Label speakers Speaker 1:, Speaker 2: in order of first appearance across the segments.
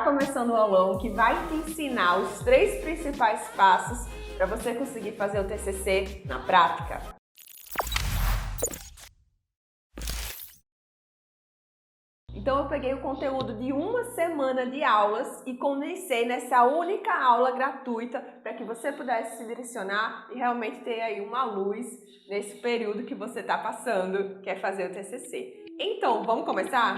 Speaker 1: começando o aulão que vai te ensinar os 3 principais passos para você conseguir fazer o TCC na prática. Então eu peguei o conteúdo de uma semana de aulas e condensei nessa única aula gratuita para que você pudesse se direcionar e realmente ter aí uma luz nesse período que você está passando, que é fazer o TCC. Então, vamos começar?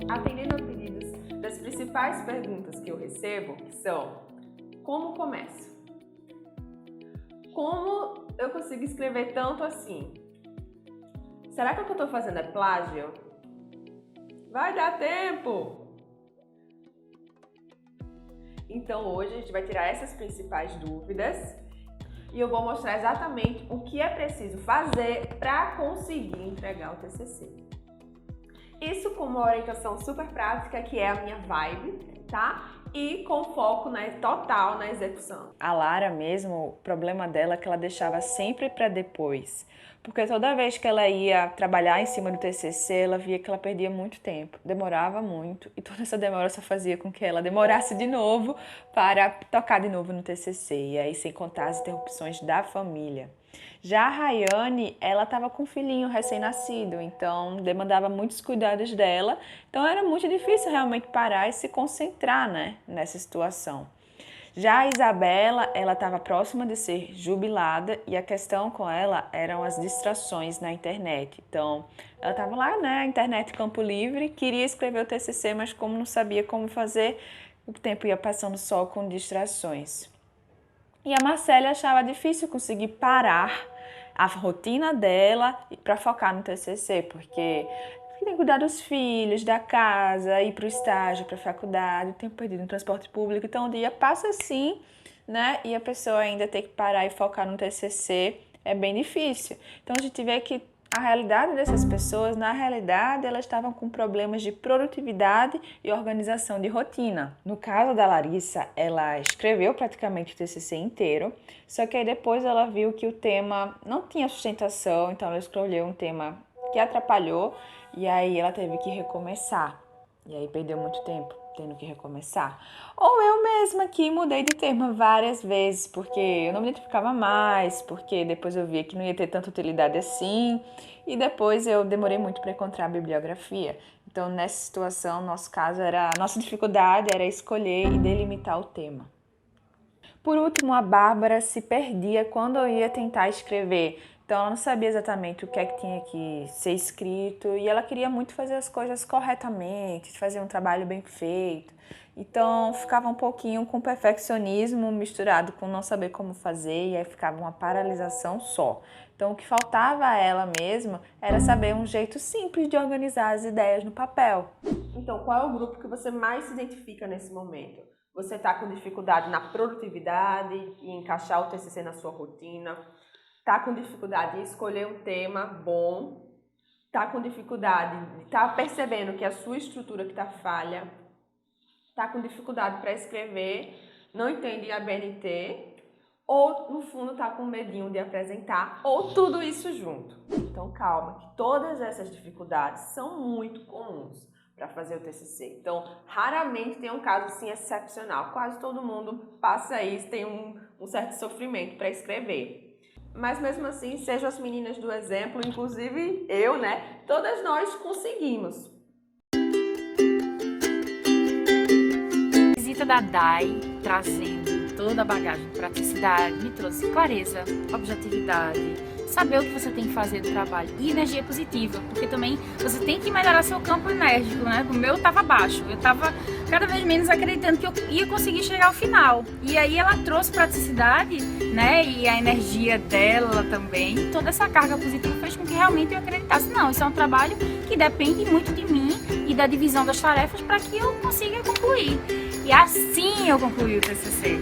Speaker 1: Atendendo a pedidos das principais perguntas que eu recebo, que são: como começo? Como eu consigo escrever tanto assim? Será que o que eu estou fazendo é plágio? Vai dar tempo! Então hoje a gente vai tirar essas principais dúvidas e eu vou mostrar exatamente o que é preciso fazer para conseguir entregar o TCC. Isso com uma orientação super prática, que é a minha vibe, tá? E com foco total na execução.
Speaker 2: A Lara mesmo, o problema dela é que ela deixava sempre para depois. Porque toda vez que ela ia trabalhar em cima do TCC, ela via que ela perdia muito tempo, demorava muito, e toda essa demora só fazia com que ela demorasse de novo para tocar de novo no TCC, e aí sem contar as interrupções da família. Já a Rayane, ela estava com um filhinho recém-nascido, então demandava muitos cuidados dela, então era muito difícil realmente parar e se concentrar, nessa situação. Já a Isabela, ela estava próxima de ser jubilada e a questão com ela eram as distrações na internet. Então, ela estava lá, na internet Campo Livre, queria escrever o TCC, mas como não sabia como fazer, o tempo ia passando só com distrações. E a Marcela achava difícil conseguir parar a rotina dela para focar no TCC, porque tem que cuidar dos filhos, da casa, ir para o estágio, para a faculdade, o tempo perdido no transporte público. Então o dia passa assim, e a pessoa ainda tem que parar e focar no TCC, é bem difícil. Então a gente vê que a realidade dessas pessoas, na realidade, elas estavam com problemas de produtividade e organização de rotina. No caso da Larissa, ela escreveu praticamente o TCC inteiro, só que aí depois ela viu que o tema não tinha sustentação, então ela escolheu um tema que atrapalhou e aí ela teve que recomeçar. E aí perdeu muito tempo tendo que recomeçar. Ou eu mesma que mudei de tema várias vezes, porque eu não me identificava mais, porque depois eu via que não ia ter tanta utilidade assim, e depois eu demorei muito para encontrar a bibliografia. Então, nessa situação, nosso caso a nossa dificuldade era escolher e delimitar o tema. Por último, a Bárbara se perdia quando eu ia tentar escrever. Então, ela não sabia exatamente o que é que tinha que ser escrito e ela queria muito fazer as coisas corretamente, fazer um trabalho bem feito. Então, ficava um pouquinho com perfeccionismo misturado com não saber como fazer e aí ficava uma paralisação só. Então, o que faltava a ela mesma era saber um jeito simples de organizar as ideias no papel.
Speaker 1: Então, qual é o grupo que você mais se identifica nesse momento? Você está com dificuldade na produtividade e encaixar o TCC na sua rotina? Está com dificuldade em escolher um tema bom? Está com dificuldade, está percebendo que a sua estrutura que está falha? Está com dificuldade para escrever, não entende a BNT? Ou no fundo está com medinho de apresentar? Ou tudo isso junto? Então calma, que todas essas dificuldades são muito comuns para fazer o TCC. Então, raramente tem um caso assim excepcional. Quase todo mundo passa isso, tem um certo sofrimento para escrever. Mas mesmo assim, sejam as meninas do exemplo, inclusive eu, todas nós conseguimos.
Speaker 3: Visita da DAI, trazendo toda a bagagem de praticidade, me trouxe clareza, objetividade, saber o que você tem que fazer no trabalho e energia positiva, porque também você tem que melhorar seu campo enérgico, O meu estava baixo, eu estava cada vez menos acreditando que eu ia conseguir chegar ao final. E aí ela trouxe praticidade, e a energia dela também, toda essa carga positiva fez com que realmente eu acreditasse, não, isso é um trabalho que depende muito de mim e da divisão das tarefas para que eu consiga concluir. E assim eu concluí o TCC.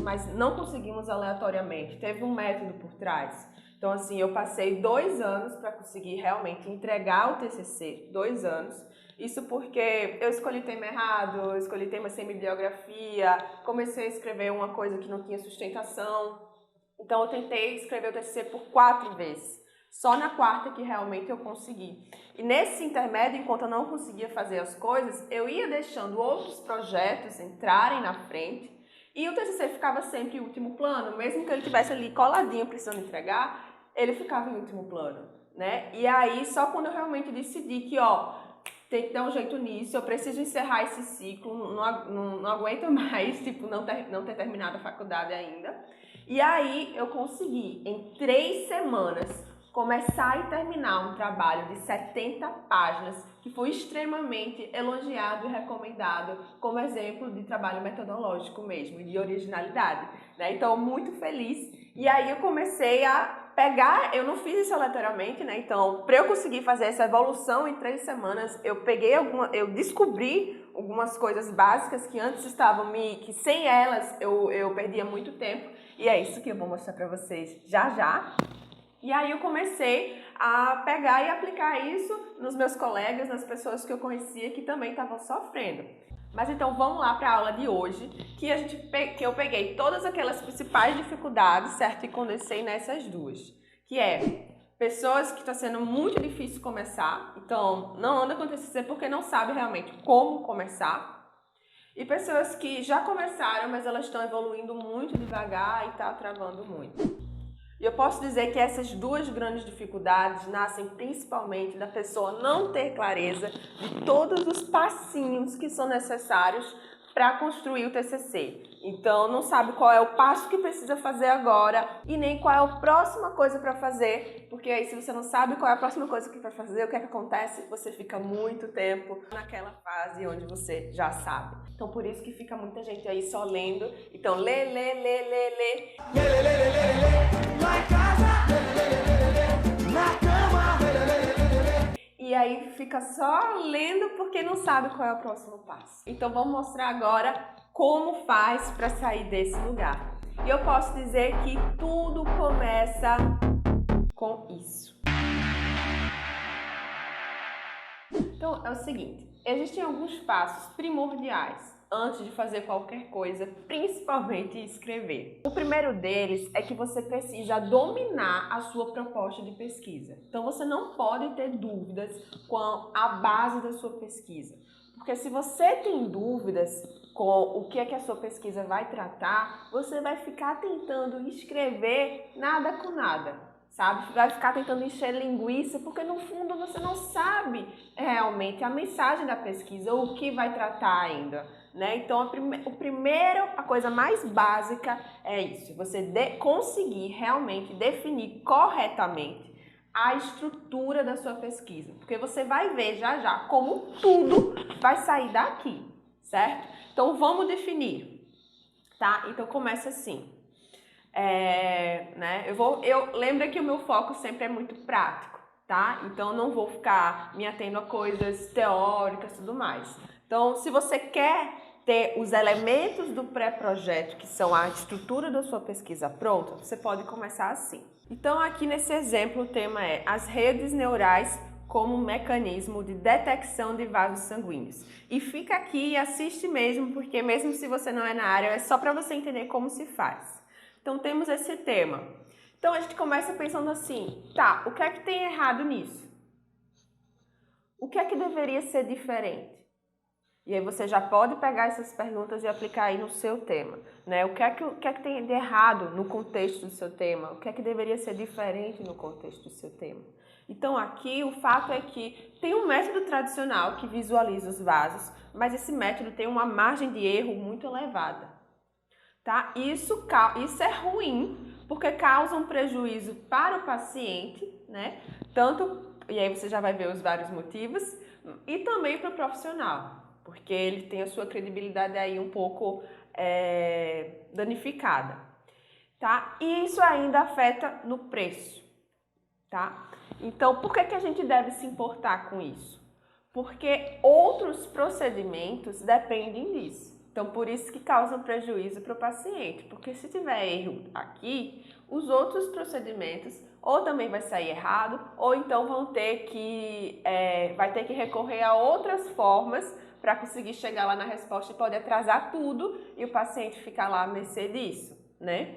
Speaker 1: Mas não conseguimos aleatoriamente, teve um método por trás. Então, assim, eu passei 2 anos para conseguir realmente entregar o TCC, 2 anos. Isso porque eu escolhi tema errado, eu escolhi tema sem bibliografia, comecei a escrever uma coisa que não tinha sustentação. Então, eu tentei escrever o TCC por 4 vezes. Só na quarta que realmente eu consegui. E nesse intermédio, enquanto eu não conseguia fazer as coisas, eu ia deixando outros projetos entrarem na frente e o TCC ficava sempre em último plano. Mesmo que ele estivesse ali coladinho precisando entregar, ele ficava em último plano, né? E aí, só quando eu realmente decidi que, tem que dar um jeito nisso, eu preciso encerrar esse ciclo, não aguento mais, tipo, não ter terminado a faculdade ainda. E aí, eu consegui, em 3 semanas, começar e terminar um trabalho de 70 páginas, que foi extremamente elogiado e recomendado como exemplo de trabalho metodológico mesmo, de originalidade, né? Então, muito feliz. E aí eu comecei a pegar, eu não fiz isso aleatoriamente, né? Então, para eu conseguir fazer essa evolução em 3 semanas, eu descobri algumas coisas básicas que antes que sem elas eu perdia muito tempo. E é isso que eu vou mostrar para vocês já já. E aí eu comecei a pegar e aplicar isso nos meus colegas, nas pessoas que eu conhecia que também estavam sofrendo. Mas então vamos lá para a aula de hoje, que eu peguei todas aquelas principais dificuldades, certo? E condensei nessas duas, que é pessoas que está sendo muito difícil começar, então não anda com TCC porque não sabe realmente como começar, e pessoas que já começaram, mas elas estão evoluindo muito devagar e está travando muito. E eu posso dizer que essas duas grandes dificuldades nascem principalmente da pessoa não ter clareza de todos os passinhos que são necessários para construir o TCC. Então, não sabe qual é o passo que precisa fazer agora e nem qual é a próxima coisa para fazer, porque aí se você não sabe qual é a próxima coisa que vai fazer, o que é que acontece? Você fica muito tempo naquela fase onde você já sabe. Então, por isso que fica muita gente aí só lendo. Então, lê. E aí fica só lendo porque não sabe qual é o próximo passo. Então vamos mostrar agora como faz para sair desse lugar. E eu posso dizer que tudo começa com isso. Então é o seguinte, existem alguns passos primordiais antes de fazer qualquer coisa, principalmente escrever. O primeiro deles é que você precisa dominar a sua proposta de pesquisa. Então você não pode ter dúvidas com a base da sua pesquisa. Porque se você tem dúvidas com o que é que a sua pesquisa vai tratar, você vai ficar tentando escrever nada com nada. Sabe? Vai ficar tentando encher linguiça, porque no fundo você não sabe realmente a mensagem da pesquisa, ou o que vai tratar ainda, né? Então a coisa mais básica é isso, você conseguir realmente definir corretamente a estrutura da sua pesquisa, porque você vai ver já como tudo vai sair daqui, certo? Então vamos definir, tá? Então começa assim. Lembra que o meu foco sempre é muito prático, tá? Então não vou ficar me atendo a coisas teóricas e tudo mais. Então, se você quer ter os elementos do pré-projeto, que são a estrutura da sua pesquisa pronta, você pode começar assim. Então, aqui nesse exemplo, o tema é as redes neurais como mecanismo de detecção de vasos sanguíneos. E fica aqui e assiste mesmo, porque mesmo se você não é na área, é só para você entender como se faz. Então, temos esse tema. Então, a gente começa pensando assim, tá, o que é que tem errado nisso? O que é que deveria ser diferente? E aí você já pode pegar essas perguntas e aplicar aí no seu tema, né? O que é que tem de errado no contexto do seu tema? O que é que deveria ser diferente no contexto do seu tema? Então, aqui, o fato é que tem um método tradicional que visualiza os vasos, mas esse método tem uma margem de erro muito elevada. Tá? Isso é ruim, porque causa um prejuízo para o paciente, né? E aí você já vai ver os vários motivos, e também para o profissional, porque ele tem a sua credibilidade aí um pouco danificada, tá? E isso ainda afeta no preço, tá? Então, por que a gente deve se importar com isso? Porque outros procedimentos dependem disso. Então, por isso que causa prejuízo para o paciente, porque se tiver erro aqui, os outros procedimentos ou também vai sair errado, ou então vai ter que recorrer a outras formas para conseguir chegar lá na resposta e pode atrasar tudo e o paciente ficar lá à mercê disso, né?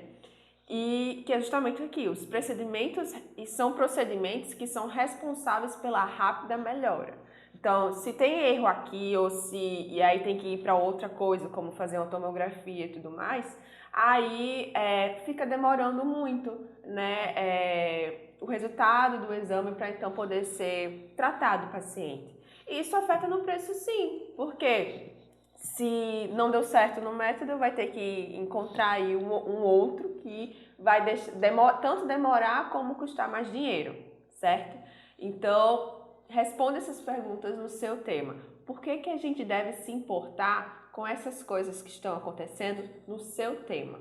Speaker 1: e que é justamente aqui, os procedimentos, e são procedimentos que são responsáveis pela rápida melhora. Então, se tem erro aqui, e aí tem que ir para outra coisa, como fazer uma tomografia e tudo mais, aí fica demorando muito, né, o resultado do exame para então poder ser tratado o paciente. E isso afeta no preço sim, porque se não deu certo no método, vai ter que encontrar aí um outro que vai tanto demorar como custar mais dinheiro, certo? Então, responda essas perguntas no seu tema. Por que que a gente deve se importar com essas coisas que estão acontecendo no seu tema,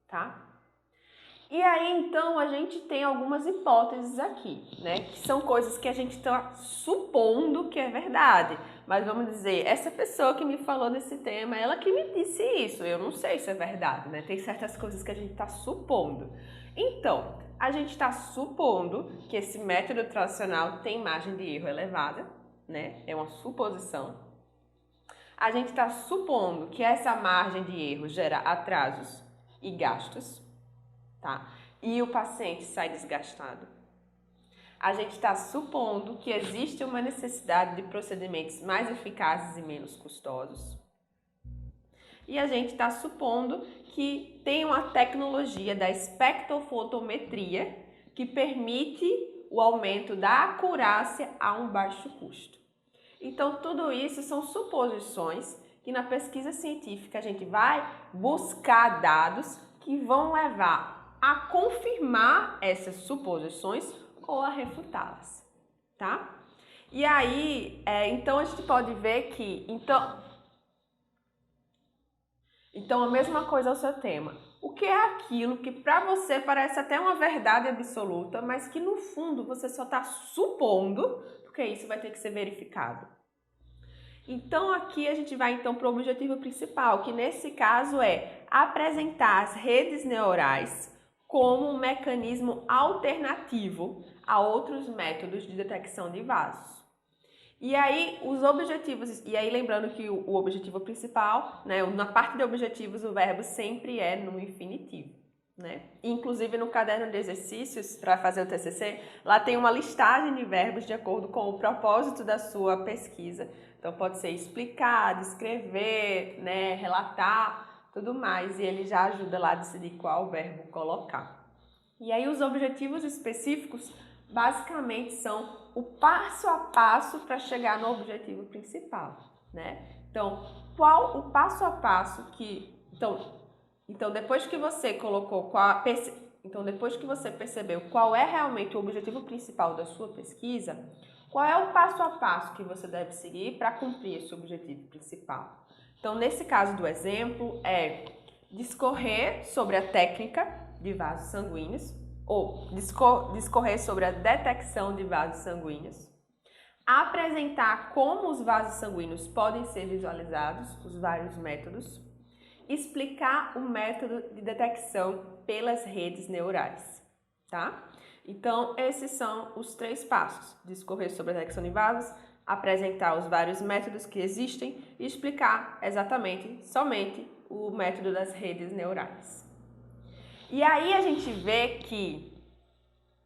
Speaker 1: tá? E aí, então, a gente tem algumas hipóteses aqui, né? Que são coisas que a gente está supondo que é verdade. Mas vamos dizer, essa pessoa que me falou desse tema, ela que me disse isso. Eu não sei se é verdade, né? Tem certas coisas que a gente está supondo. Então, a gente está supondo que esse método tradicional tem margem de erro elevada, né? É uma suposição. A gente está supondo que essa margem de erro gera atrasos e gastos. Tá? E o paciente sai desgastado. A gente está supondo que existe uma necessidade de procedimentos mais eficazes e menos custosos. E a gente está supondo que tem uma tecnologia da espectrofotometria que permite o aumento da acurácia a um baixo custo. Então, tudo isso são suposições que na pesquisa científica a gente vai buscar dados que vão levar a confirmar essas suposições ou a refutá-las, tá? E aí, então a gente pode ver que, então a mesma coisa ao seu tema. O que é aquilo que para você parece até uma verdade absoluta, mas que no fundo você só está supondo, porque isso vai ter que ser verificado. Então aqui a gente vai então para o objetivo principal, que nesse caso é apresentar as redes neurais como um mecanismo alternativo a outros métodos de detecção de vasos. E aí os objetivos, e aí lembrando que o objetivo principal, né, na parte de objetivos o verbo sempre é no infinitivo, né? Inclusive no caderno de exercícios para fazer o TCC, lá tem uma listagem de verbos de acordo com o propósito da sua pesquisa. Então pode ser explicar, descrever, né, relatar, tudo mais, e ele já ajuda lá a decidir qual verbo colocar. E aí os objetivos específicos basicamente são o passo a passo para chegar no objetivo principal, né? Então, qual o passo a passo que então depois que você colocou depois que você percebeu qual é realmente o objetivo principal da sua pesquisa, qual é o passo a passo que você deve seguir para cumprir esse objetivo principal? Então, nesse caso do exemplo, é discorrer sobre a técnica de vasos sanguíneos, ou discorrer sobre a detecção de vasos sanguíneos, apresentar como os vasos sanguíneos podem ser visualizados, os vários métodos, explicar o método de detecção pelas redes neurais, tá? Então, esses são os 3 passos: discorrer sobre a detecção de vasos, apresentar os vários métodos que existem e explicar somente o método das redes neurais. E aí a gente vê que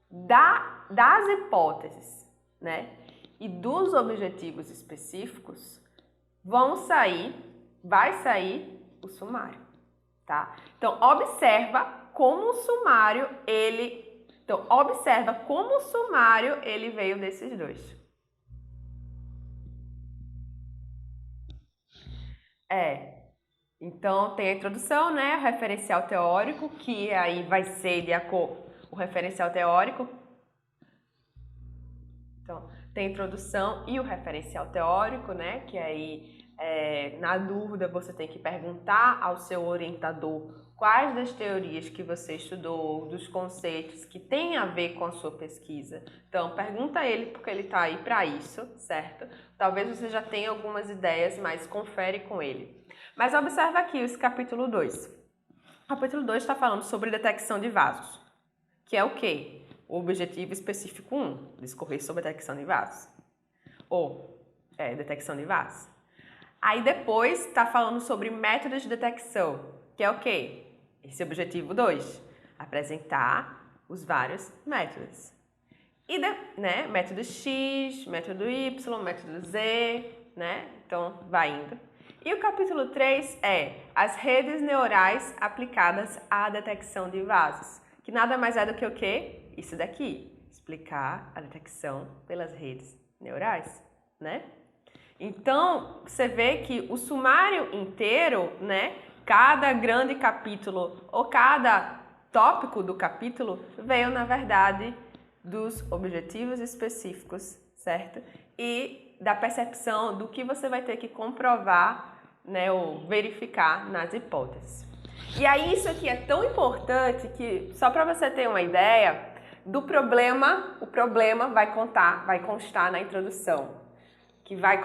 Speaker 1: das hipóteses, né, e dos objetivos específicos vai sair o sumário, tá? Então observa como o sumário ele veio desses dois. Então tem a introdução, né, o referencial teórico, que aí vai ser de acordo o referencial teórico. Então, tem a introdução e o referencial teórico, né, que aí na dúvida você tem que perguntar ao seu orientador quais das teorias que você estudou, dos conceitos que tem a ver com a sua pesquisa. Então, pergunta a ele porque ele está aí para isso, certo? Talvez você já tenha algumas ideias, mas confere com ele. Mas observa aqui esse capítulo 2. O capítulo 2 está falando sobre detecção de vasos, que é o quê? O objetivo específico 1, discorrer sobre a detecção de vasos. Detecção de vasos. Aí depois está falando sobre métodos de detecção, que é o quê? Esse objetivo 2. Apresentar os vários métodos. E, né, método X, método Y, método Z, né? Então, vai indo. E o capítulo 3 é as redes neurais aplicadas à detecção de vasos, que nada mais é do que o quê? Isso daqui, explicar a detecção pelas redes neurais, né? Então, você vê que o sumário inteiro, né, cada grande capítulo ou cada tópico do capítulo veio, na verdade, dos objetivos específicos, certo? E da percepção do que você vai ter que comprovar, né, ou verificar nas hipóteses. E aí isso aqui é tão importante que, só para você ter uma ideia do problema, o problema vai constar na introdução, que vai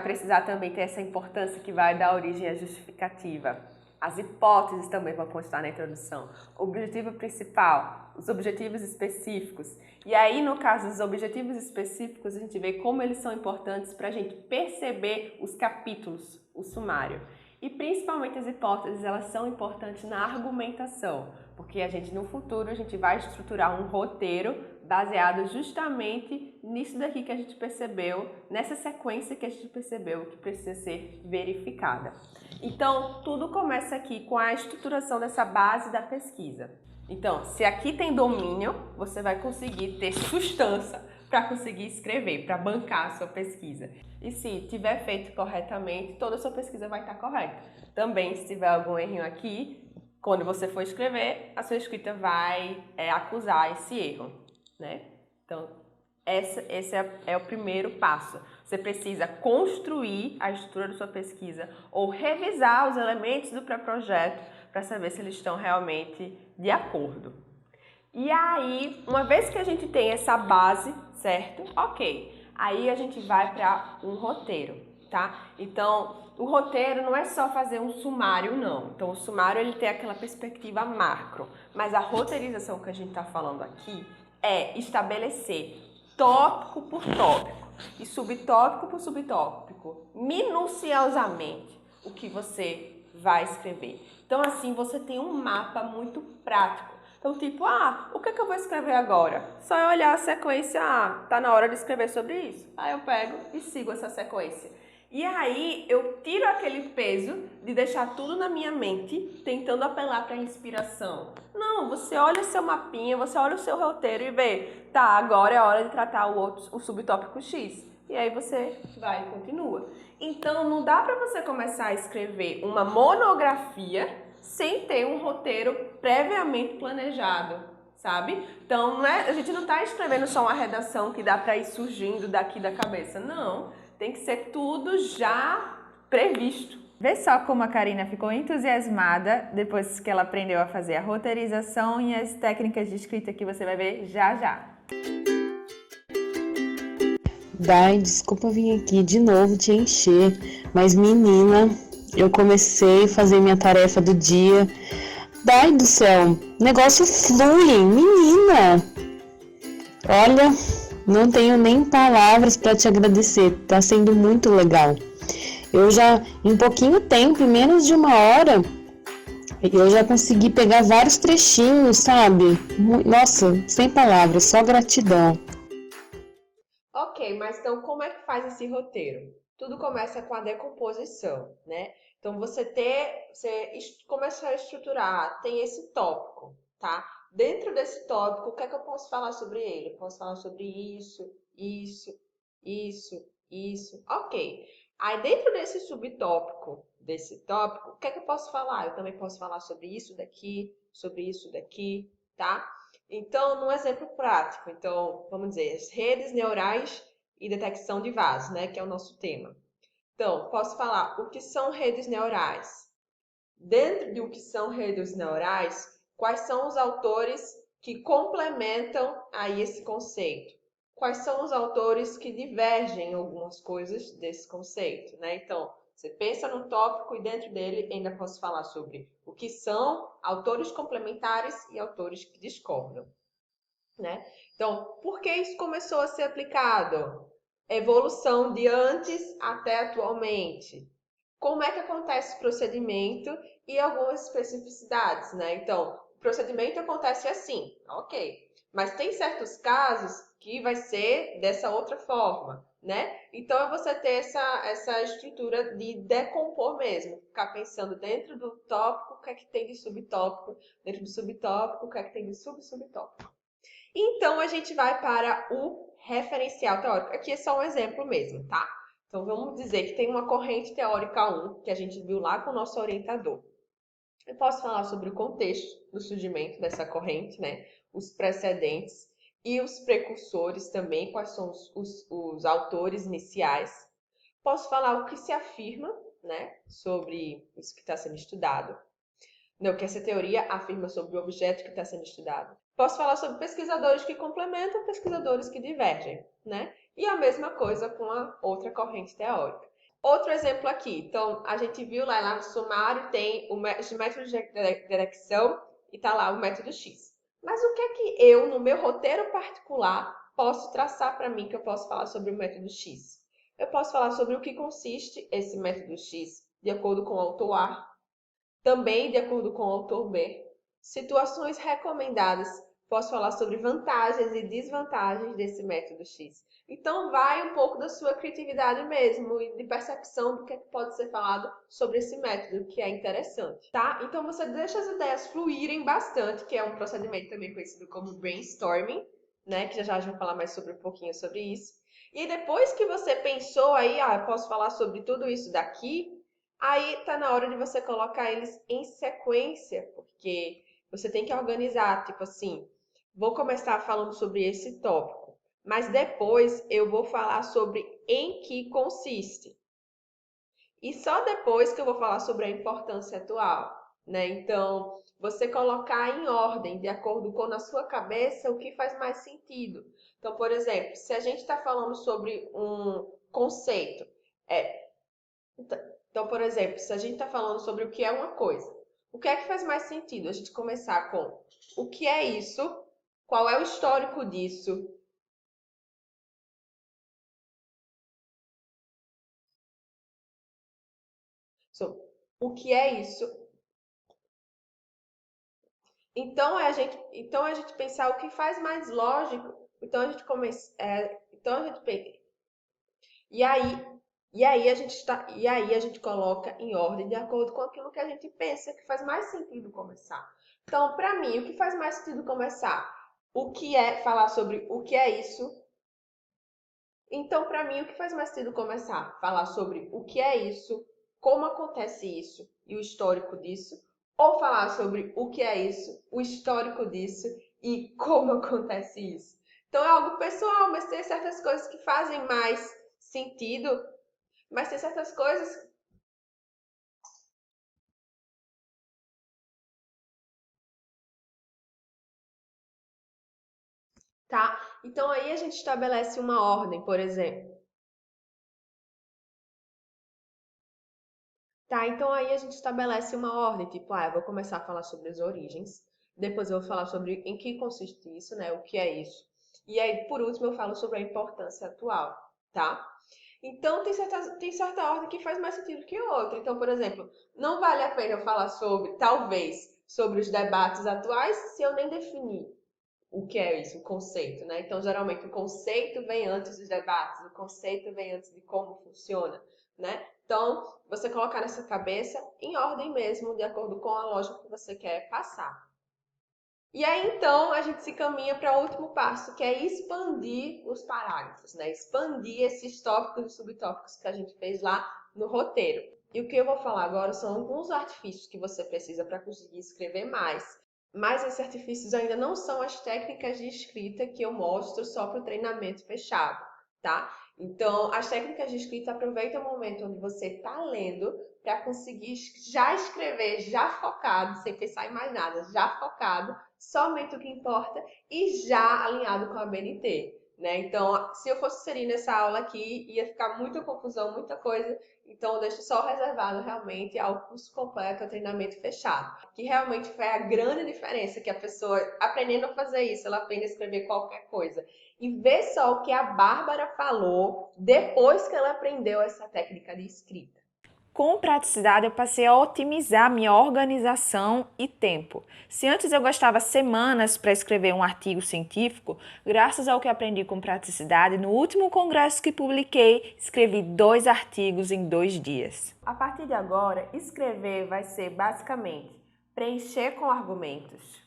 Speaker 1: precisar também ter essa importância que vai dar origem à justificativa. As hipóteses também vão constar na introdução. O objetivo principal, os objetivos específicos. E aí, no caso dos objetivos específicos, a gente vê como eles são importantes para a gente perceber os capítulos, o sumário. E principalmente as hipóteses, elas são importantes na argumentação, porque a gente no futuro a gente vai estruturar um roteiro baseado justamente nisso daqui que a gente percebeu, nessa sequência que a gente percebeu que precisa ser verificada. Então, tudo começa aqui com a estruturação dessa base da pesquisa. Então, se aqui tem domínio, você vai conseguir ter sustância para conseguir escrever, para bancar a sua pesquisa. E se tiver feito corretamente, toda a sua pesquisa vai estar correta. Também, se tiver algum erro aqui, quando você for escrever, a sua escrita vai acusar esse erro, né? Então, esse é o primeiro passo. Você precisa construir a estrutura da sua pesquisa ou revisar os elementos do pré-projeto para saber se eles estão realmente de acordo. E aí, uma vez que a gente tem essa base, certo? Ok. Aí a gente vai para um roteiro, tá? Então, o roteiro não é só fazer um sumário, não. Então, o sumário ele tem aquela perspectiva macro, mas a roteirização que a gente está falando aqui é estabelecer tópico por tópico e subtópico por subtópico, minuciosamente, o que você vai escrever. Então, assim, você tem um mapa muito prático. Então, tipo, o que é que eu vou escrever agora? Só eu olhar a sequência, tá na hora de escrever sobre isso. Aí eu pego e sigo essa sequência. E aí eu tiro aquele peso de deixar tudo na minha mente, tentando apelar para a inspiração. Não, você olha o seu mapinha, você olha o seu roteiro e vê, tá, agora é hora de tratar o subtópico X. E aí você vai e continua. Então, não dá para você começar a escrever uma monografia sem ter um roteiro previamente planejado, sabe? Então, a gente não está escrevendo só uma redação que dá para ir surgindo daqui da cabeça. Não, tem que ser tudo já previsto. Vê só como a Karina ficou entusiasmada depois que ela aprendeu a fazer a roteirização e as técnicas de escrita que você vai ver já já.
Speaker 4: Dai, desculpa vir aqui de novo te encher, mas menina, eu comecei a fazer minha tarefa do dia. Dai do céu, o negócio flui, menina. Olha, não tenho nem palavras para te agradecer, tá sendo muito legal. Eu já, em pouquinho tempo, em menos de uma hora, eu já consegui pegar vários trechinhos, sabe? Nossa, sem palavras, só gratidão.
Speaker 1: Ok, mas então como é que faz esse roteiro? Tudo começa com a decomposição, né? Então você começa a estruturar, tem esse tópico, tá? Dentro desse tópico, o que é que eu posso falar sobre ele? Eu posso falar sobre isso, isso. Ok. Aí dentro desse subtópico, o que é que eu posso falar? Eu também posso falar sobre isso daqui, tá? Então, num exemplo prático, então, vamos dizer, as redes neurais e detecção de vasos, né, que é o nosso tema. Então, posso falar o que são redes neurais. Dentro de o que são redes neurais, quais são os autores que complementam aí esse conceito? Quais são os autores que divergem em algumas coisas desse conceito, né? Então, você pensa no tópico e dentro dele ainda posso falar sobre o que são autores complementares e autores que discordam, né? Então, por que isso começou a ser aplicado? Evolução de antes até atualmente. Como é que acontece o procedimento e algumas especificidades, né? Então, procedimento acontece assim, ok. Mas tem certos casos que vai ser dessa outra forma, né? Então é você ter essa estrutura de decompor mesmo, ficar pensando dentro do tópico, o que é que tem de subtópico, dentro do subtópico, o que é que tem de subtópico. Então a gente vai para o referencial teórico. Aqui é só um exemplo mesmo, tá? Então vamos dizer que tem uma corrente teórica 1, que a gente viu lá com o nosso orientador. Eu posso falar sobre o contexto do surgimento dessa corrente, né? Os precedentes e os precursores também, quais são os autores iniciais. Posso falar o que se afirma, né? Sobre isso que está sendo estudado. Não, que essa teoria afirma sobre o objeto que está sendo estudado. Posso falar sobre pesquisadores que complementam, pesquisadores que divergem, né? E a mesma coisa com a outra corrente teórica. Outro exemplo aqui, então a gente viu lá no sumário tem os métodos de detecção e tá lá o método X. Mas o que é que eu, no meu roteiro particular, posso traçar para mim que eu posso falar sobre o método X? Eu posso falar sobre o que consiste esse método X, de acordo com o autor A, também de acordo com o autor B. Situações recomendadas, posso falar sobre vantagens e desvantagens desse método X. Então, vai um pouco da sua criatividade mesmo e de percepção do que pode ser falado sobre esse método, que é interessante, tá? Então, você deixa as ideias fluírem bastante, que é um procedimento também conhecido como brainstorming, né? Que já vou falar mais sobre um pouquinho sobre isso. E depois que você pensou aí, eu posso falar sobre tudo isso daqui, aí tá na hora de você colocar eles em sequência, porque você tem que organizar, tipo assim, vou começar falando sobre esse tópico, mas depois eu vou falar sobre em que consiste. E só depois que eu vou falar sobre a importância atual, né? Então, você colocar em ordem, de acordo com na sua cabeça, o que faz mais sentido. Então, por exemplo, se a gente está falando sobre um conceito, então, por exemplo, se a gente está falando sobre o que é uma coisa, o que é que faz mais sentido? A gente começar com o que é isso, qual é o histórico disso, o que é isso. Então a gente pensar o que faz mais lógico. Então a gente começa, então a gente pensa, e aí e aí a gente coloca em ordem de acordo com aquilo que a gente pensa que faz mais sentido começar. Então, para mim, o que faz mais sentido começar? O que é falar sobre o que é isso? Então, para mim, o que faz mais sentido começar? Falar sobre o que é isso, como acontece isso e o histórico disso, ou falar sobre o que é isso, o histórico disso e como acontece isso. Então, é algo pessoal, mas tem certas coisas que fazem mais sentido, mas tem certas coisas, tá? Então, aí a gente estabelece uma ordem, por exemplo. Tá, então aí a gente estabelece uma ordem, tipo, eu vou começar a falar sobre as origens, depois eu vou falar sobre em que consiste isso, né, o que é isso. E aí, por último, eu falo sobre a importância atual, tá? Então, tem certa ordem que faz mais sentido que outra. Então, por exemplo, não vale a pena eu falar sobre, talvez, sobre os debates atuais se eu nem definir o que é isso, o conceito, né? Então, geralmente, o conceito vem antes dos debates, o conceito vem antes de como funciona, né? Então, você colocar nessa cabeça em ordem mesmo, de acordo com a lógica que você quer passar. E aí, então, a gente se caminha para o último passo, que é expandir os parágrafos, né? Expandir esses tópicos e subtópicos que a gente fez lá no roteiro. E o que eu vou falar agora são alguns artifícios que você precisa para conseguir escrever mais. Mas esses artifícios ainda não são as técnicas de escrita que eu mostro só para o treinamento fechado, tá? Então, as técnicas de escrita aproveitam o momento onde você está lendo para conseguir já escrever, já focado, sem pensar em mais nada, já focado, somente o que importa e já alinhado com a BNT. Né? Então, se eu fosse inserir nessa aula aqui, ia ficar muita confusão, muita coisa. Então, eu deixo só reservado realmente ao curso completo, ao treinamento fechado. Que realmente foi a grande diferença, que a pessoa, aprendendo a fazer isso, ela aprende a escrever qualquer coisa. E vê só o que a Bárbara falou depois que ela aprendeu essa técnica de escrita.
Speaker 2: Com praticidade, eu passei a otimizar minha organização e tempo. Se antes eu gastava semanas para escrever um artigo científico, graças ao que aprendi com praticidade, no último congresso que publiquei, escrevi 2 artigos em 2 dias.
Speaker 1: A partir de agora, escrever vai ser basicamente preencher com argumentos,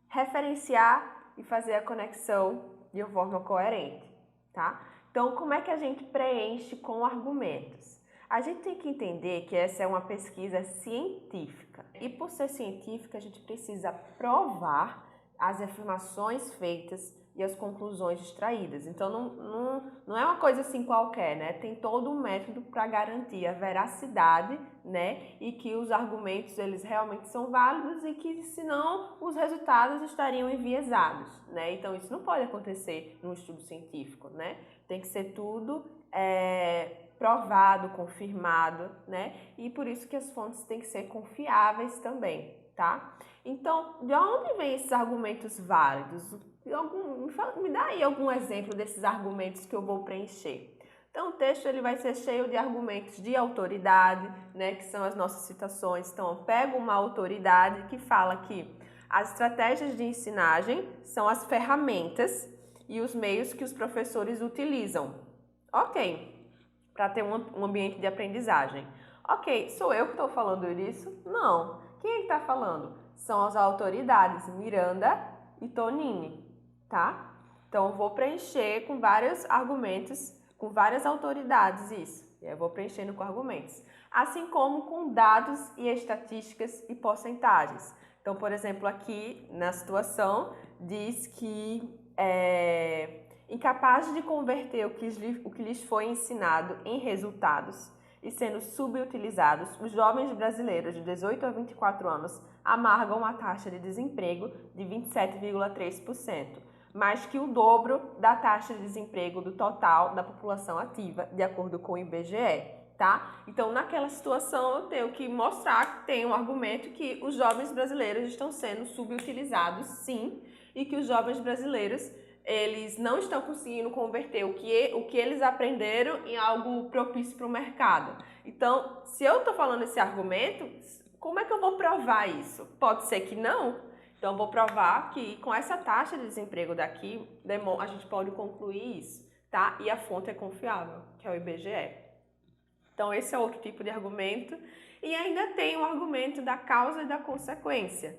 Speaker 1: referenciar e fazer a conexão de uma forma coerente, tá? Então, como é que a gente preenche com argumentos? A gente tem que entender que essa é uma pesquisa científica e, por ser científica, a gente precisa provar as afirmações feitas e as conclusões extraídas. Então, não é uma coisa assim qualquer, né? Tem todo um método para garantir a veracidade, né? E que os argumentos, eles realmente são válidos e que, senão, os resultados estariam enviesados, né? Então, isso não pode acontecer num estudo científico, né? Tem que ser tudo provado, confirmado, né? E por isso que as fontes têm que ser confiáveis também, tá? Então, de onde vêm esses argumentos válidos? Me dá aí algum exemplo desses argumentos que eu vou preencher. Então, o texto ele vai ser cheio de argumentos de autoridade, né? Que são as nossas citações. Então, eu pego uma autoridade que fala que as estratégias de ensinagem são as ferramentas e os meios que os professores utilizam. Ok. Para ter um ambiente de aprendizagem. Ok, sou eu que estou falando isso? Não. Quem está falando? São as autoridades Miranda e Tonini, tá? Então, eu vou preencher com vários argumentos, com várias autoridades isso. E eu vou preenchendo com argumentos. Assim como com dados e estatísticas e porcentagens. Então, por exemplo, aqui na situação, diz que incapazes de converter o que lhes foi ensinado em resultados e sendo subutilizados, os jovens brasileiros de 18 a 24 anos amargam uma taxa de desemprego de 27,3%, mais que o dobro da taxa de desemprego do total da população ativa, de acordo com o IBGE. Tá? Então, naquela situação, eu tenho que mostrar que tem um argumento que os jovens brasileiros estão sendo subutilizados, sim, e que os jovens brasileiros eles não estão conseguindo converter o que eles aprenderam em algo propício para o mercado. Então, se eu estou falando esse argumento, como é que eu vou provar isso? Pode ser que não. Então, eu vou provar que com essa taxa de desemprego daqui, a gente pode concluir isso, tá? E a fonte é confiável, que é o IBGE. Então, esse é outro tipo de argumento. E ainda tem o argumento da causa e da consequência,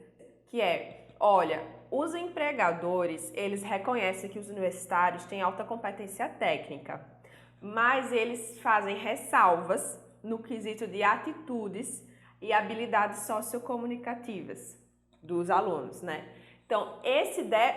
Speaker 1: que é, olha, os empregadores, eles reconhecem que os universitários têm alta competência técnica, mas eles fazem ressalvas no quesito de atitudes e habilidades sociocomunicativas dos alunos, né? Então,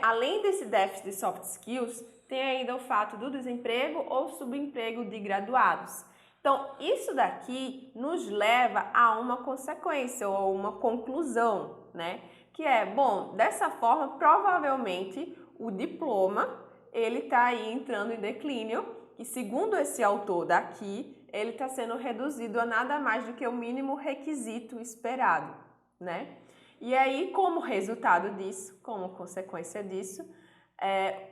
Speaker 1: além desse déficit de soft skills, tem ainda o fato do desemprego ou subemprego de graduados. Então, isso daqui nos leva a uma consequência ou uma conclusão, né? Que é, bom, dessa forma, provavelmente, o diploma, ele está aí entrando em declínio e, segundo esse autor daqui, ele está sendo reduzido a nada mais do que o mínimo requisito esperado, né? E aí, como resultado disso, como consequência disso,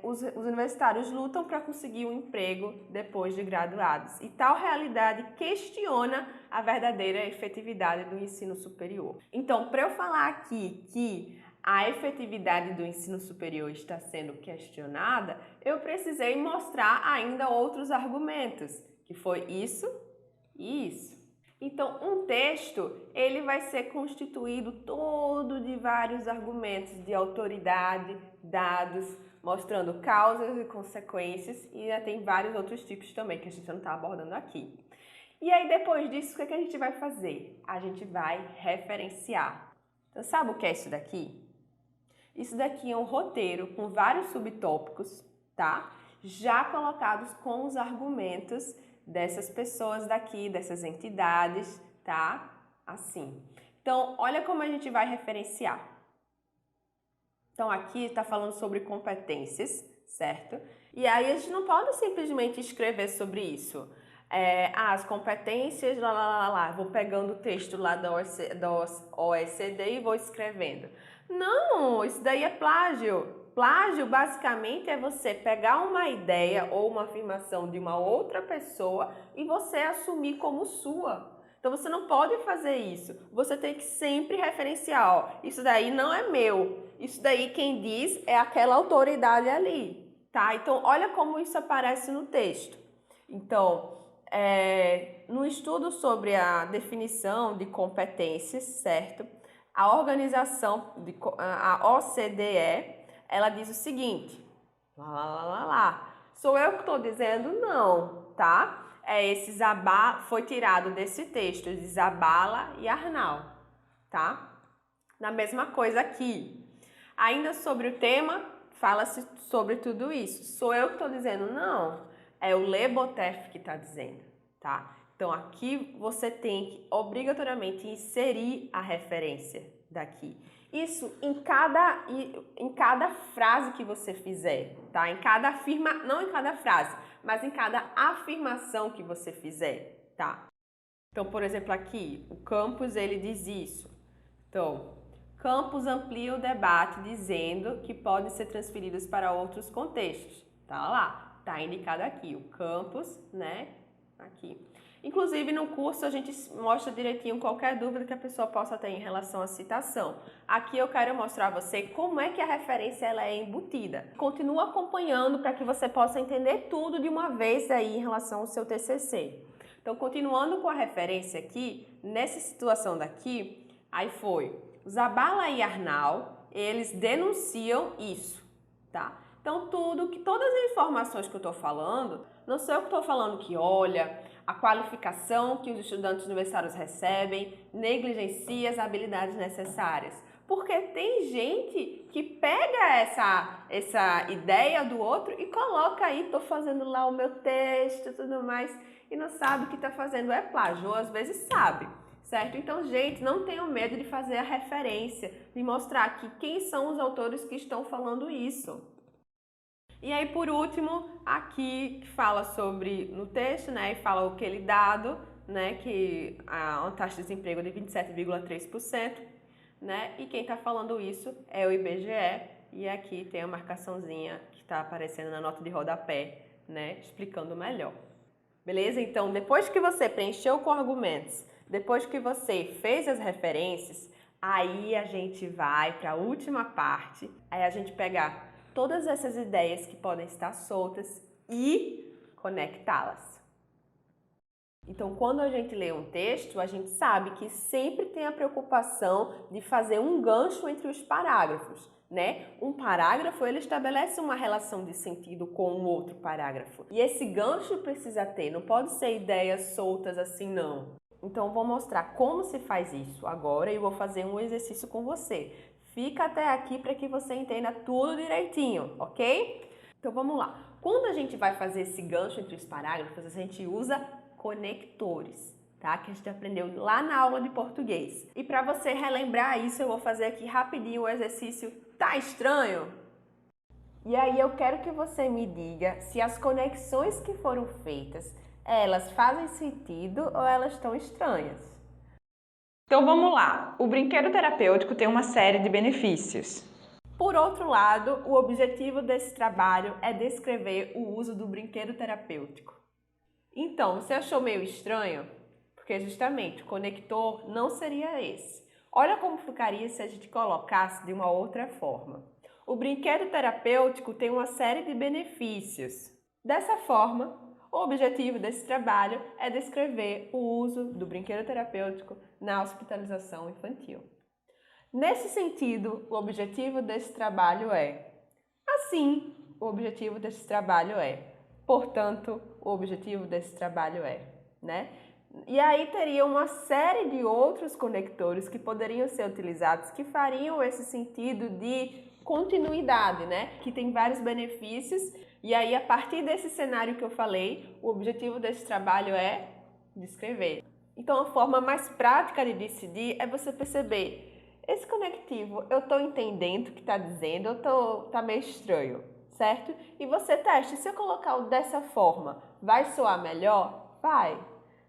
Speaker 1: os universitários lutam para conseguir um emprego depois de graduados. E tal realidade questiona a verdadeira efetividade do ensino superior. Então, para eu falar aqui que a efetividade do ensino superior está sendo questionada, eu precisei mostrar ainda outros argumentos, que foi isso e isso. Então, um texto, ele vai ser constituído todo de vários argumentos de autoridade, dados, mostrando causas e consequências, e já tem vários outros tipos também que a gente não está abordando aqui. E aí, depois disso, o que a gente vai fazer? A gente vai referenciar. Então, sabe o que é isso daqui? Isso daqui é um roteiro com vários subtópicos, tá? Já colocados com os argumentos dessas pessoas daqui, dessas entidades, tá? Assim. Então, olha como a gente vai referenciar. Então, aqui está falando sobre competências, certo? E aí, a gente não pode simplesmente escrever sobre isso. As competências, vou pegando o texto lá da OECD e vou escrevendo. Não, isso daí é plágio. Plágio, basicamente, é você pegar uma ideia ou uma afirmação de uma outra pessoa e você assumir como sua. Então você não pode fazer isso. Você tem que sempre referenciar, ó, isso daí não é meu. Isso daí quem diz é aquela autoridade ali, tá? Então olha como isso aparece no texto. Então, no estudo sobre a definição de competências, certo? A organização, a OCDE, ela diz o seguinte, sou eu que estou dizendo não, tá? Foi tirado desse texto de Zabala e Arnal, tá? Na mesma coisa aqui. Ainda sobre o tema, fala-se sobre tudo isso. Sou eu que estou dizendo não, é o Le Boteff que está dizendo, tá? Então aqui você tem que obrigatoriamente inserir a referência daqui. Isso em cada frase que você fizer, tá? Não em cada frase, mas em cada afirmação que você fizer, tá? Então, por exemplo, aqui, o Campos, ele diz isso. Então, Campos amplia o debate dizendo que podem ser transferidos para outros contextos. Tá lá, tá indicado aqui, o Campos, né? Aqui. Inclusive, no curso, a gente mostra direitinho qualquer dúvida que a pessoa possa ter em relação à citação. Aqui eu quero mostrar a você como é que a referência ela é embutida. Continua acompanhando para que você possa entender tudo de uma vez aí em relação ao seu TCC. Então, continuando com a referência aqui, nessa situação daqui, aí foi Zabala e Arnal, eles denunciam isso, tá? Então, todas as informações que eu estou falando, não sou eu que estou falando que, olha, a qualificação que os estudantes universitários recebem negligencia as habilidades necessárias. Porque tem gente que pega essa ideia do outro e coloca aí, estou fazendo lá o meu texto e tudo mais, e não sabe o que está fazendo, é plágio, ou às vezes sabe. Certo? Então, gente, não tenham medo de fazer a referência, de mostrar aqui quem são os autores que estão falando isso. E aí, por último, aqui que fala sobre, no texto, né, e fala aquele dado, né, que há uma taxa de desemprego de 27,3%, né, e quem está falando isso é o IBGE, e aqui tem a marcaçãozinha que está aparecendo na nota de rodapé, né, explicando melhor. Beleza? Então, depois que você preencheu com argumentos, depois que você fez as referências, aí a gente vai para a última parte, aí a gente pegar todas essas ideias que podem estar soltas e conectá-las. Então, quando a gente lê um texto, a gente sabe que sempre tem a preocupação de fazer um gancho entre os parágrafos, né? Um parágrafo, ele estabelece uma relação de sentido com um outro parágrafo. E esse gancho precisa ter, não pode ser ideias soltas assim, não. Então, vou mostrar como se faz isso agora e vou fazer um exercício com você. Fica até aqui para que você entenda tudo direitinho, ok? Então, vamos lá. Quando a gente vai fazer esse gancho entre os parágrafos, a gente usa conectores, tá? Que a gente aprendeu lá na aula de português. E para você relembrar isso, eu vou fazer aqui rapidinho o exercício. Tá estranho? E aí eu quero que você me diga se as conexões que foram feitas, elas fazem sentido ou elas estão estranhas.
Speaker 2: Então vamos lá. O brinquedo terapêutico tem uma série de benefícios.
Speaker 1: Por outro lado, o objetivo desse trabalho é descrever o uso do brinquedo terapêutico. Então, você achou meio estranho? Porque justamente o conector não seria esse. Olha como ficaria se a gente colocasse de uma outra forma. O brinquedo terapêutico tem uma série de benefícios. Dessa forma, o objetivo desse trabalho é descrever o uso do brinquedo terapêutico na hospitalização infantil. Nesse sentido, o objetivo desse trabalho é. Assim, o objetivo desse trabalho é. Portanto, o objetivo desse trabalho é, né? E aí teria uma série de outros conectores que poderiam ser utilizados que fariam esse sentido de continuidade, né? Que tem vários benefícios. E aí, a partir desse cenário que eu falei, o objetivo desse trabalho é descrever. Então, a forma mais prática de decidir é você perceber, esse conectivo, eu estou entendendo o que está dizendo, tá meio estranho, certo? E você teste, se eu colocar dessa forma, vai soar melhor? Vai,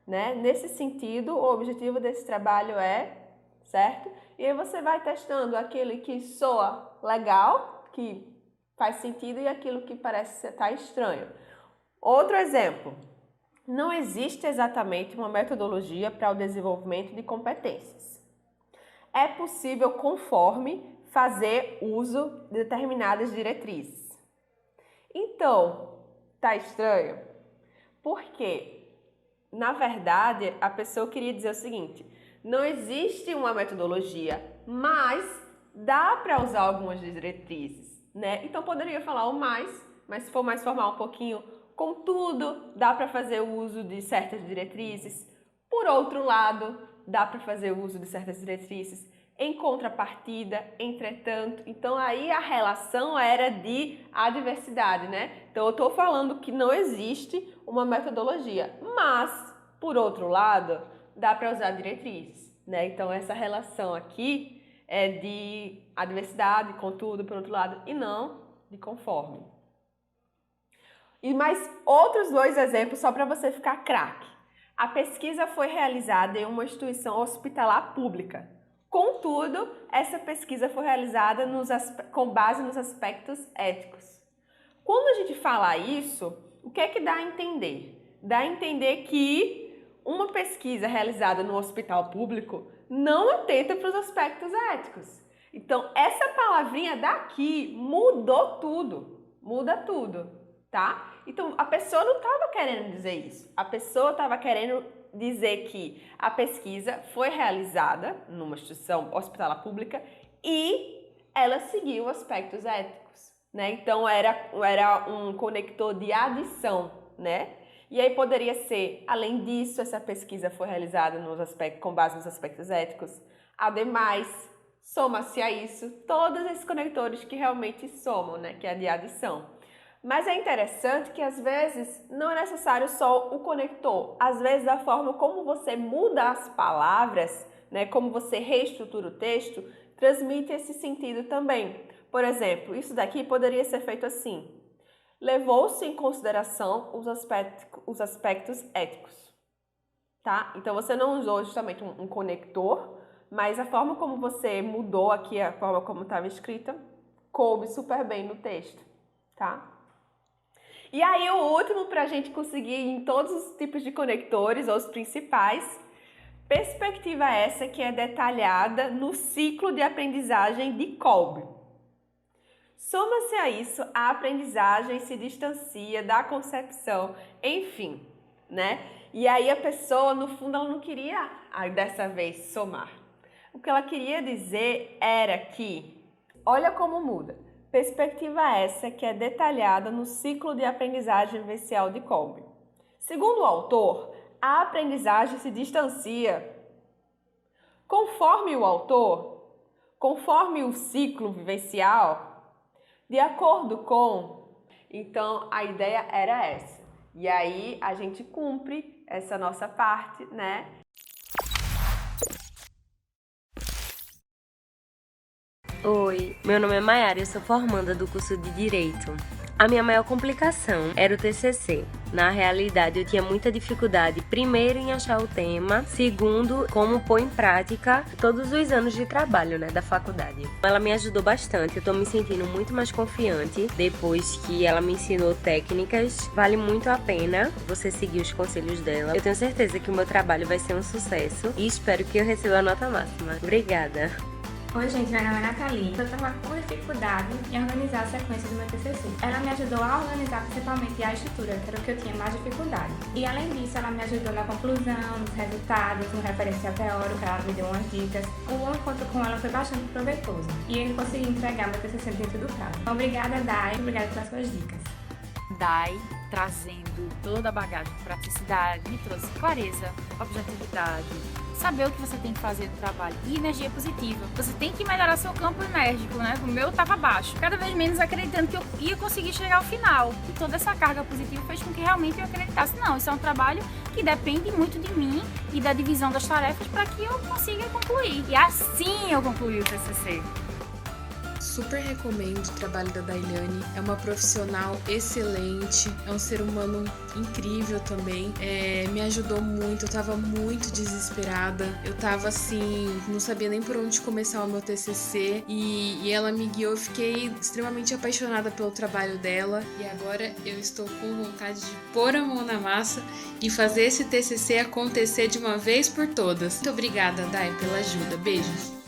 Speaker 1: né? Nesse sentido, o objetivo desse trabalho é, certo? E aí você vai testando aquele que soa legal, que faz sentido, e aquilo que parece estar estranho. Outro exemplo, não existe exatamente uma metodologia para o desenvolvimento de competências. É possível, conforme, fazer uso de determinadas diretrizes. Então, tá estranho? Porque, na verdade, a pessoa queria dizer o seguinte: não existe uma metodologia, mas dá para usar algumas diretrizes, né? Então, poderia falar o mais, mas se for mais formal um pouquinho, contudo, dá para fazer uso de certas diretrizes. Por outro lado, dá para fazer uso de certas diretrizes. Em contrapartida, entretanto, então aí a relação era de adversidade, né? Então eu estou falando que não existe uma metodologia, mas, por outro lado, dá para usar diretrizes, né? Então essa relação aqui é de adversidade, contudo, por outro lado, e não de conforme. E mais outros 2 exemplos só para você ficar craque. A pesquisa foi realizada em uma instituição hospitalar pública. Contudo, essa pesquisa foi realizada com base nos aspectos éticos. Quando a gente fala isso, o que é que dá a entender? Dá a entender que uma pesquisa realizada no hospital público não atenta para os aspectos éticos. Então, essa palavrinha daqui mudou tudo, muda tudo, tá? Então, a pessoa não estava querendo dizer isso. A pessoa estava querendo dizer que a pesquisa foi realizada numa instituição hospitalar pública e ela seguiu aspectos éticos, né? Então, era um conector de adição, né? E aí poderia ser, além disso, essa pesquisa foi realizada com base nos aspectos éticos. Ademais, soma-se a isso todos esses conectores que realmente somam, né? Que é de adição. Mas é interessante que, às vezes, não é necessário só o conector. Às vezes, a forma como você muda as palavras, né, como você reestrutura o texto, transmite esse sentido também. Por exemplo, isso daqui poderia ser feito assim: levou-se em consideração os aspectos éticos. Tá? Então, você não usou justamente um conector, mas a forma como você mudou aqui, a forma como estava escrita, coube super bem no texto. Tá? E aí, o último, para a gente conseguir em todos os tipos de conectores, ou os principais, perspectiva essa que é detalhada no ciclo de aprendizagem de Kolbe. Soma-se a isso, a aprendizagem se distancia da concepção, enfim, né? E aí a pessoa, no fundo, ela não queria, dessa vez, somar. O que ela queria dizer era que, olha como muda. Perspectiva essa que é detalhada no ciclo de aprendizagem vivencial de Kolbe. Segundo o autor, a aprendizagem se distancia. Conforme o autor, conforme o ciclo vivencial, de acordo com... Então, a ideia era essa. E aí, a gente cumpre essa nossa parte, né?
Speaker 5: Oi, meu nome é Mayara e eu sou formanda do curso de Direito. A minha maior complicação era o TCC. Na realidade, eu tinha muita dificuldade, primeiro, em achar o tema, segundo, como pôr em prática todos os anos de trabalho, da faculdade. Ela me ajudou bastante, eu tô me sentindo muito mais confiante depois que ela me ensinou técnicas. Vale muito a pena você seguir os conselhos dela. Eu tenho certeza que o meu trabalho vai ser um sucesso e espero que eu receba a nota máxima. Obrigada!
Speaker 6: Oi gente, meu nome é Nathalie. Eu estava com dificuldade em organizar a sequência do meu TCC. Ela me ajudou a organizar principalmente a estrutura, que era o que eu tinha mais dificuldade. E além disso, ela me ajudou na conclusão, nos resultados, no referencial teórico, ela me deu umas dicas. O encontro com ela foi bastante proveitoso e eu consegui entregar meu TCC dentro do prazo. Obrigada, Dai, obrigada pelas suas dicas.
Speaker 3: Dai, trazendo toda a bagagem de praticidade, me trouxe clareza, objetividade, saber o que você tem que fazer no trabalho e energia positiva. Você tem que melhorar seu campo enérgico, né? O meu estava baixo, cada vez menos acreditando que eu ia conseguir chegar ao final. E toda essa carga positiva fez com que realmente eu acreditasse, não, isso é um trabalho que depende muito de mim e da divisão das tarefas para que eu consiga concluir. E assim eu concluí o TCC.
Speaker 7: super recomendo o trabalho da Daiane. É uma profissional excelente, é um ser humano incrível também. Me ajudou muito, eu tava muito desesperada. Eu tava assim, não sabia nem por onde começar o meu TCC e ela me guiou. Eu fiquei extremamente apaixonada pelo trabalho dela e agora eu estou com vontade de pôr a mão na massa e fazer esse TCC acontecer de uma vez por todas. Muito obrigada, Dai, pela ajuda. Beijos!